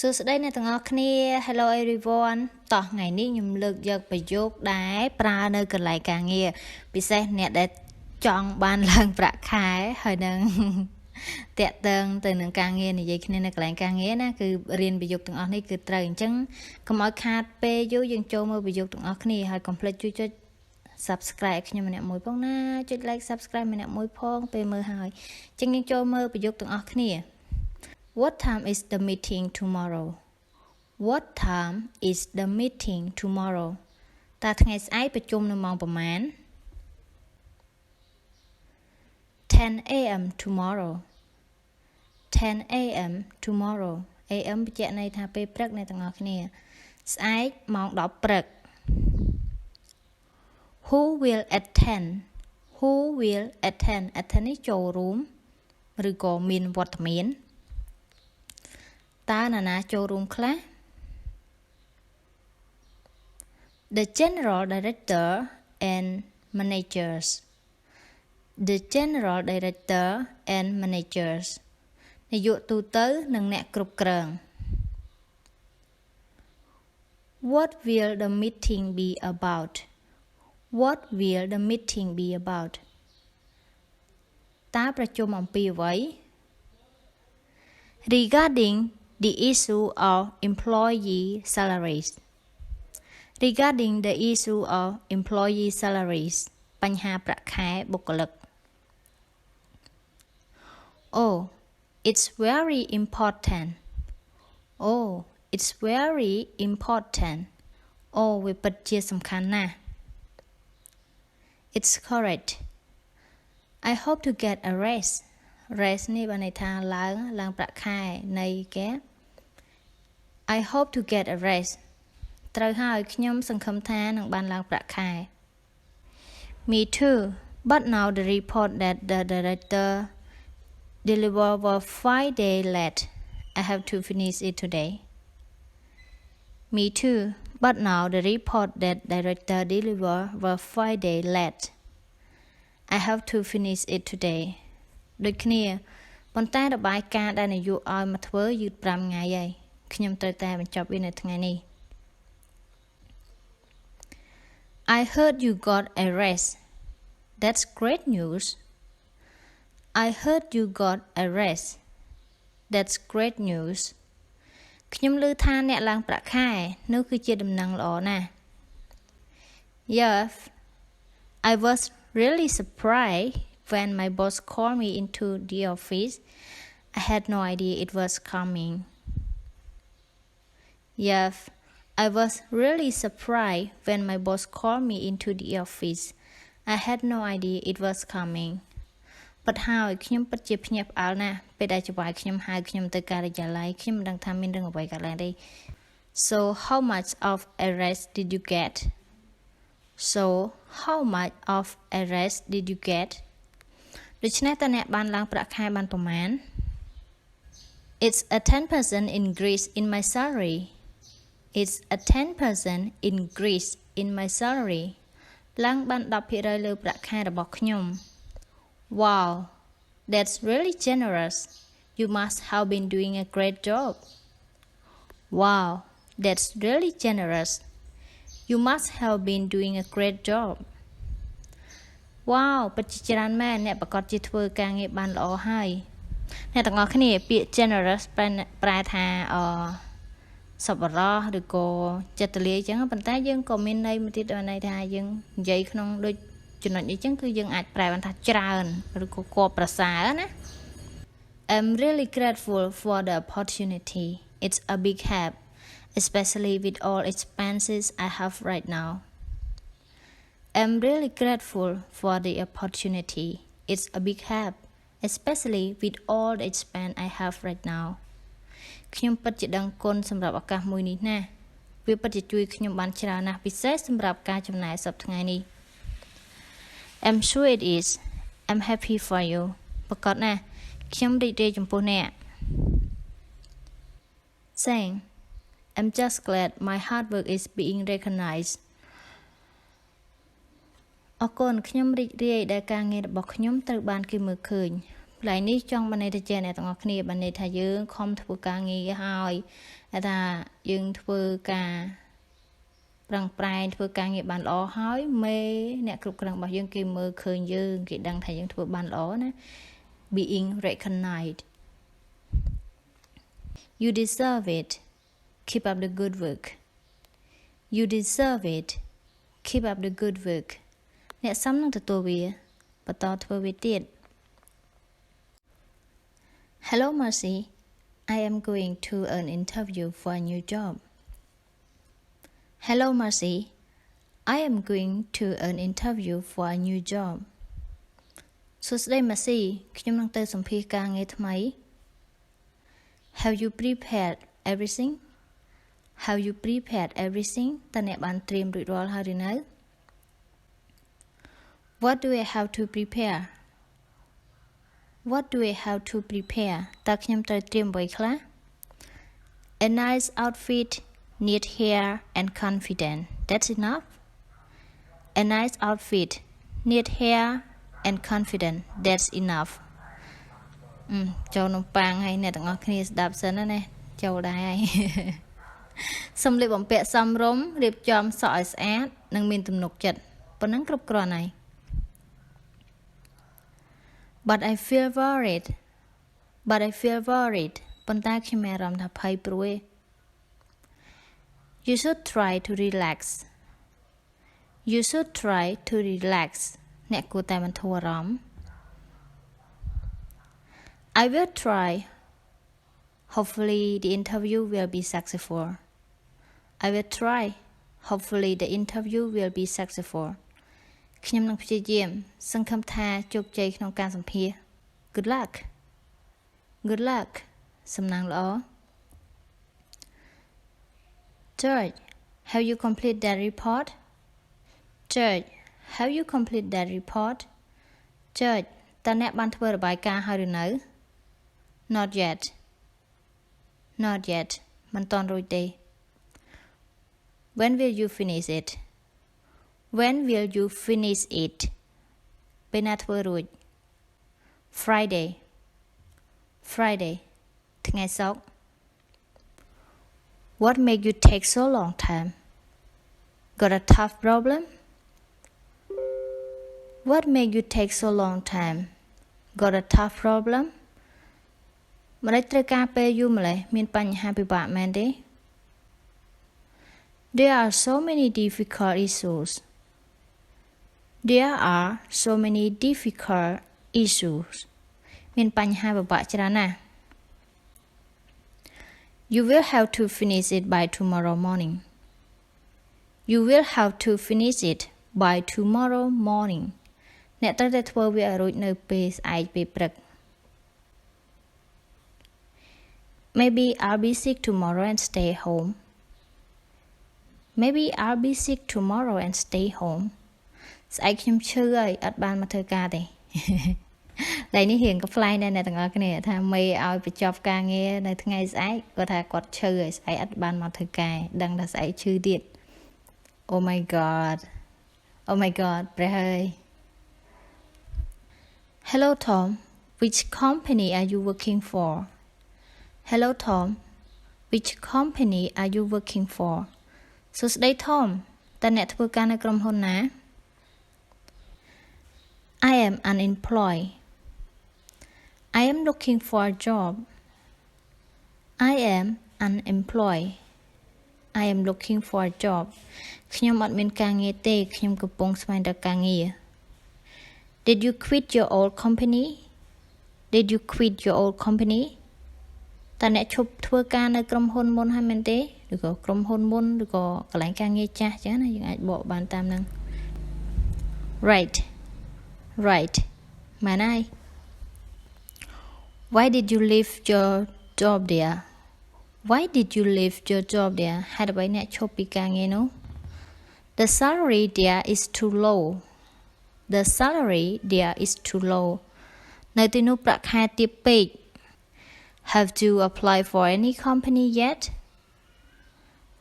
សួស្តីអ្នកទាំងអស់គ្នា Hello everyone តោះថ្ងៃនេះខ្ញុំលើកយកប្រយោគដែលប្រើនៅកន្លែងការងារពិសេសអ្នកដែលចង់បានឡើងប្រាក់ខែហើយនឹងតាក់ទងទៅនឹងការងារនិយាយគ្នានៅកន្លែងការងារណាគឺរៀនប្រយោគទាំងអស់នេះគឺត្រូវអញ្ចឹងកុំឲ្យខាតពេលយូរយើងចូលមើលប្រយោគទាំងអស់គ្នាហើយកុំភ្លេចជួយចុច subscribe ខ្ញុំម្នាក់មួយផងណាចុច like subscribe ម្នាក់មួយផងពេលមើលហើយអញ្ចឹងយើងចូលមើលប្រយោគទាំងអស់គ្នាWhat time is the meeting tomorrow? What time is the meeting tomorrow? តើថ្ងៃស្អែកប្រជុំនៅម៉ោងប្រមាណ 10 a.m. tomorrow. 10 a.m. tomorrow. a.m. បញ្ជាក់ន័យថាពេលព្រឹកអ្នកទាំងអស់គ្នាស្អែកម៉ោង10ព្រឹក Who will attend? Who will attend? attend នេះចូលរួមឬក៏មានវត្តមានតើនរណាចូលរួមខ្លះ The general director and managers The general director and managers នាយកទូទៅនិងអ្នកគ្រប់គ្រង What will the meeting be about What will the meeting be about តើប្រជុំអំពីអ្វី Regarding the issue of employee salaries. Regarding the issue of employee salaries. បញ្ហាប្រាក់ខែបុគ្គលិក Oh, it's very important. Oh, it's very important. Oh, វាពិតជាសំខាន់ណាស់ It's correct. I hope to get a raise. Raise នេះបានន័យថាឡើងប្រាក់ខែនៃគេ I hope to get a raise ត្រូវហើយខ្ញុំសង្ឃឹមថានឹងបានឡើងប្រាក់ខែ Me too but now the report that the director delivered was 5 days late I have to finish it today Me too but now the report that director delivered was 5 days late I have to finish it today ដូចគ្នាប៉ុន្តែរបាយការណ៍ដែលនាយកឲ្យមកធ្វើយឺត5ថ្ងៃហើយខ្ញុំត្រូវតែបញ្ចប់វានៅថ្ងៃនេះ I heard you got a raise That's great news I heard you got a raise That's great news ខ្ញុំឮថាអ្នកឡើងប្រាក់ខែនោះគឺជាដំណឹងល្អណាស់ Yes I was really surprised when my boss called me into the office I had no idea it was coming Yes, I was really surprised when my boss called me into the office. I had no idea it was coming. But ហើយខ្ញុំពិតជាភ្ញាក់ផ្អើលណាស់ពេលដែលចៅហ្វាយខ្ញុំហៅខ្ញុំទៅការិយាល័យខ្ញុំមិនដឹងថាមានរឿងអ្វីកើតឡើងទេ So how much of a raise did you get? So how much of a raise did you get? ដូច្នេះតើអ្នកបានឡើងប្រាក់ខែបានប្រមាណ It's a 10% increase in my salary.It's a 10% increase in my salary. ឡើងបាន 10% លើប្រាក់ខែរបស់ខ្ញុំ Wow, that's really generous. You must have been doing a great job. Wow, that's really generous. You must have been doing a great job. Wow ពិតជាច្រើនមែនអ្នកប្រកាសជាធ្វើការងារបានល្អហើយអ្នកទាំងអស់គ្នាពាក្យ generous ប្រែថាសប្បុរសឬក៏ចិត្តលាអញ្ចឹងប៉ុន្តែយើងក៏មានន័យមួយទៀតន័យថាយើងនិយាយក្នុងដូចចំណុចនេះអញ្ចឹងគឺយើងអាចប្រែបានថាច្រើនឬក៏គបប្រសើរណា I'm really grateful for the opportunity. It's a big help, especially with all expenses I have right now. I'm really grateful for the opportunity. It's a big help, especially with all the expense I have right now.ខ្ញុំពិតជាដឹងគុណសម្រាប់ឱកាសមួយនេះណាវាពិតជាជួយខ្ញុំបានច្រើនណាស់ពិសេសសម្រាប់ការចំណាយសប្តាហ៍ថ្ងៃនេះ I'm sure it is I'm happy for you ប្រកាសណាស់ខ្ញុំរីករាយចំពោះអ្នក Saying I'm just glad my hard work is being recognized អរគុណខ្ញុំរីករាយដែលការងាររបស់ខ្ញុំត្រូវបានគេមើលឃើញ lại ní trong bên này thì chơi này tụi ngọc kia bên này thà dương không thua ca nghi hỏi thà dương thua ca răng prai thua ca nghi bàn lỏ hỏi mê nè cục răng bảo dương kia mơ khơi dương kia đăng thà dương thua bàn lỏ nè being recognized. You deserve it. Keep up the good work. You deserve it. Keep up the good work. Nè sắm năng tụi bia, bắt đầu thua bia tiệt. Hello, Marcy. I am going to an interview for a new job. Hello, Marcy. I am going to an interview for a new job. So today, Marcy,ខ្ញុំនឹងទៅសម្ភាសការងារថ្មី Have you prepared everything? Have you prepared everything? តើអ្នកបានត្រៀមរួចរាល់ហើយឬនៅ What do I have to prepare? What do I have to prepare? តើខ្ញុំត្រូវត្រៀមអ្វីខ្លះ A nice outfit, neat hair and confident. That's enough. A nice outfit, neat hair and confident. That's enough. ចូលនំប៉័ងហើយអ្នកទាំងអស់គ្នាស្ដាប់សិនណាចូលដែរហើយសម្លៀកបំពាក់សមរម្យរៀបចំសក់ឲ្យស្អាតនិងមានទំនុកចិត្តប៉ុណ្ណឹងគ្រប់គ្រាន់ហើយ But I feel worried ប៉ុន្តែខ្ញុំមានអារម្មណ៍ថាភ័យព្រួយ You should try to relax អ្នកគួរតែបន្ធូរអារម្មណ៍ I will try. Hopefully the interview will be successful. I will try. Hopefully the interview will be successful. ខ្ញុំនឹងព្យាយាមសង្ឃឹមថាជោគជ័យក្នុងការសម្ភាសន៍ Good luck. Good luck. សំណាងល្អ George, have you completed that report? George, have you completed that report? George, តើអ្នកបានធ្វើរបាយការណ៍ហើយឬនៅ Not yet. Not yet. មិនទាន់រួចទេ When will you finish it? When will you finish it? ពេលណាធ្វើរួច Friday. Friday. ថ្ងៃសុក្រ What make you take so long time? Got a tough problem? What make you take so long time? Got a tough problem? ម្ដេចត្រូវការពេលយូរម្ល៉េះមានបញ្ហាពិបាកមែនទេ There are so many difficult issues. There are so many difficult issues. មានបញ្ហាពិបាកច្រើនណាស់ You will have to finish it by tomorrow morning. You will have to finish it by tomorrow morning. អ្នកត្រូវតែធ្វើវាឲ្យរួចនៅពេលស្អែកពេលព្រឹក Maybe I'll be sick tomorrow and stay home. Maybe I'll be sick tomorrow and stay home. ស្អែកខ្ញុំឈឺហើយអត់បានមកធ្វើការទេ ឡើយនេះរៀងក៏ផ្លែងដែរអ្នកទាំងអស់គ្នាថាមេឲ្យបញ្ចប់ការងារនៅថ្ងៃស្អែកគាត់ថាគាត់ឈឺហើយស្អែកអត់បានមកធ្វើការដឹងថាស្អែកឈឺទៀត Oh my god ព្រះហើយ Hello Tom, which company are you working for? Hello Tom, which company are you working for? សួស្ដី Tom តើអ្នកធ្វើការនៅក្រុមហ៊ុនណា I am unemployed. I am looking for a job. I am unemployed. I am looking for a job. ខ្ញុំអត់មានការងារទេខ្ញុំកំពុងស្វែងរកការងារ Did you quit your old company? Did you quit your old company? តើអ្នកឈប់ធ្វើការនៅក្រុមហ៊ុនមុនហើយមែនទេឬក៏ក្រុមហ៊ុនមុនឬក៏កន្លែងការងារចាស់ចឹងណាយើងអាចបកបានតាមហ្នឹង Right មែនហើយ Why did you leave your job there? Why did you leave your job there? ហេតុអ្វីអ្នកឈប់ពីការងារនោះ The salary there is too low. The salary there is too low. នៅទីនោះប្រាក់ខែទាបពេក Have you applied for any company yet?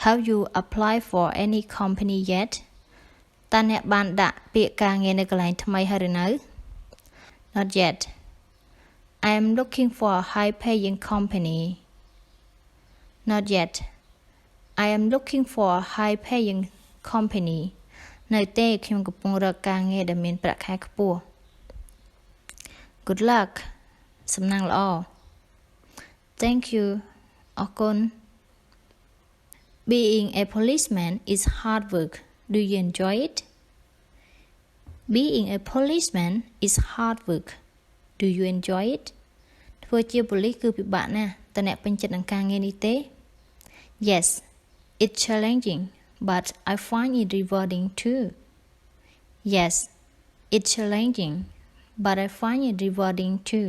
Have you applied for any company yet? តើអ្នកបានដាក់ពាក្យការងារនៅកន្លែងថ្មីហើយឬនៅ Not yet. I am looking for a high-paying company. Not yet. I am looking for a high-paying company. នៅទេខ្ញុំកំពុងរកការងារដែលមានប្រាក់ខែខ្ពស់ Good luck. សំណាងល្អ Thank you. អរគុណ Being a policeman is hard work. Do you enjoy it? Being a policeman is hard work. Do you enjoy it? ធ្វើជាប៉ូលីសគឺពិបាកណាស់តើអ្នកពេញចិត្តនឹងការងារនេះទេ Yes, it's challenging, but I find it rewarding too. Yes, it's challenging, but I find it rewarding too.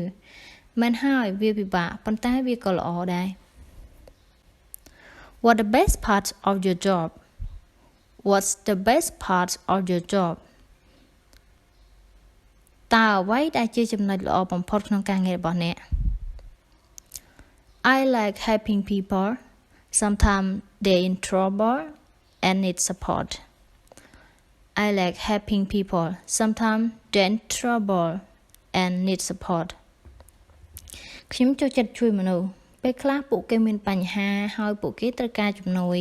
មិនហើយវាពិបាកប៉ុន្តែវាក៏ល្អដែរ What the best part of your job? What's the best part of your job? តើអ្វីដែលជាចំណុចល្អបំផុតក្នុងការងាររបស់អ្នក I like helping people. Sometimes they're in trouble and need support. I like helping people. Sometimes they're in trouble and need support. ខ្ញុំចូលចិត្តជួយមនុស្សពេលខ្លះពួកគេមានបញ្ហាហើយពួកគេត្រូវការជំនួយ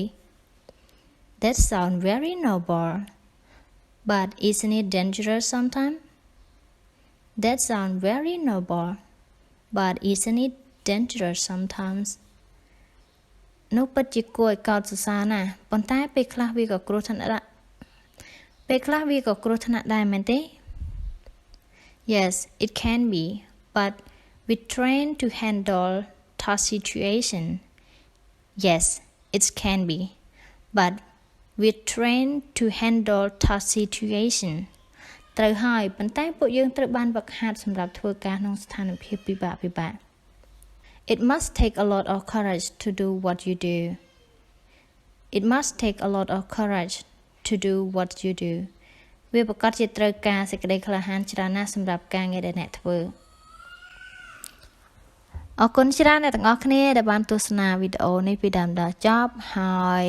That sounds very noble, but isn't it dangerous sometimes? That sounds very noble, but isn't it dangerous sometimes? នោះពិតជាគួរឲ្យកោតសរសើរណាស់ប៉ុន្តែពេលខ្លះវាក៏គ្រោះថ្នាក់ដែរមែនទេ Yes, it can be, but we train to handle tough situation. Yes, it can be, but we train to handle tough situation. ត្រូវហើយប៉ុន្តែពួកយើងត្រូវបានវឹកហាត់សម្រាប់ធ្វើការក្នុងស្ថានភាពពិបាក It must take a lot of courage to do what you do. It must take a lot of courage to do what you do. វាប្រកាសជាត្រូវការសេចក្តីក្លាហានច្រើនណាស់សម្រាប់ការងារដែលអ្នកធ្វើអរគុណច្រើនអ្នកទាំងអស់គ្នាដែលបានទស្សនាវីដេអូនេះពីដើមដល់ចប់ហើយ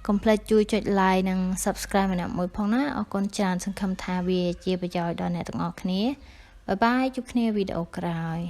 កុំភ្លេចជួយចុច like និង subscribe ម្នាក់មួយផងណាអរគុណច្រើនសង្ឃឹមថាវាជាប្រយោជន៍ដល់អ្នកទាំងអស់គ្នាបាយបាយជួបគ្នាវីដេអូក្រោយ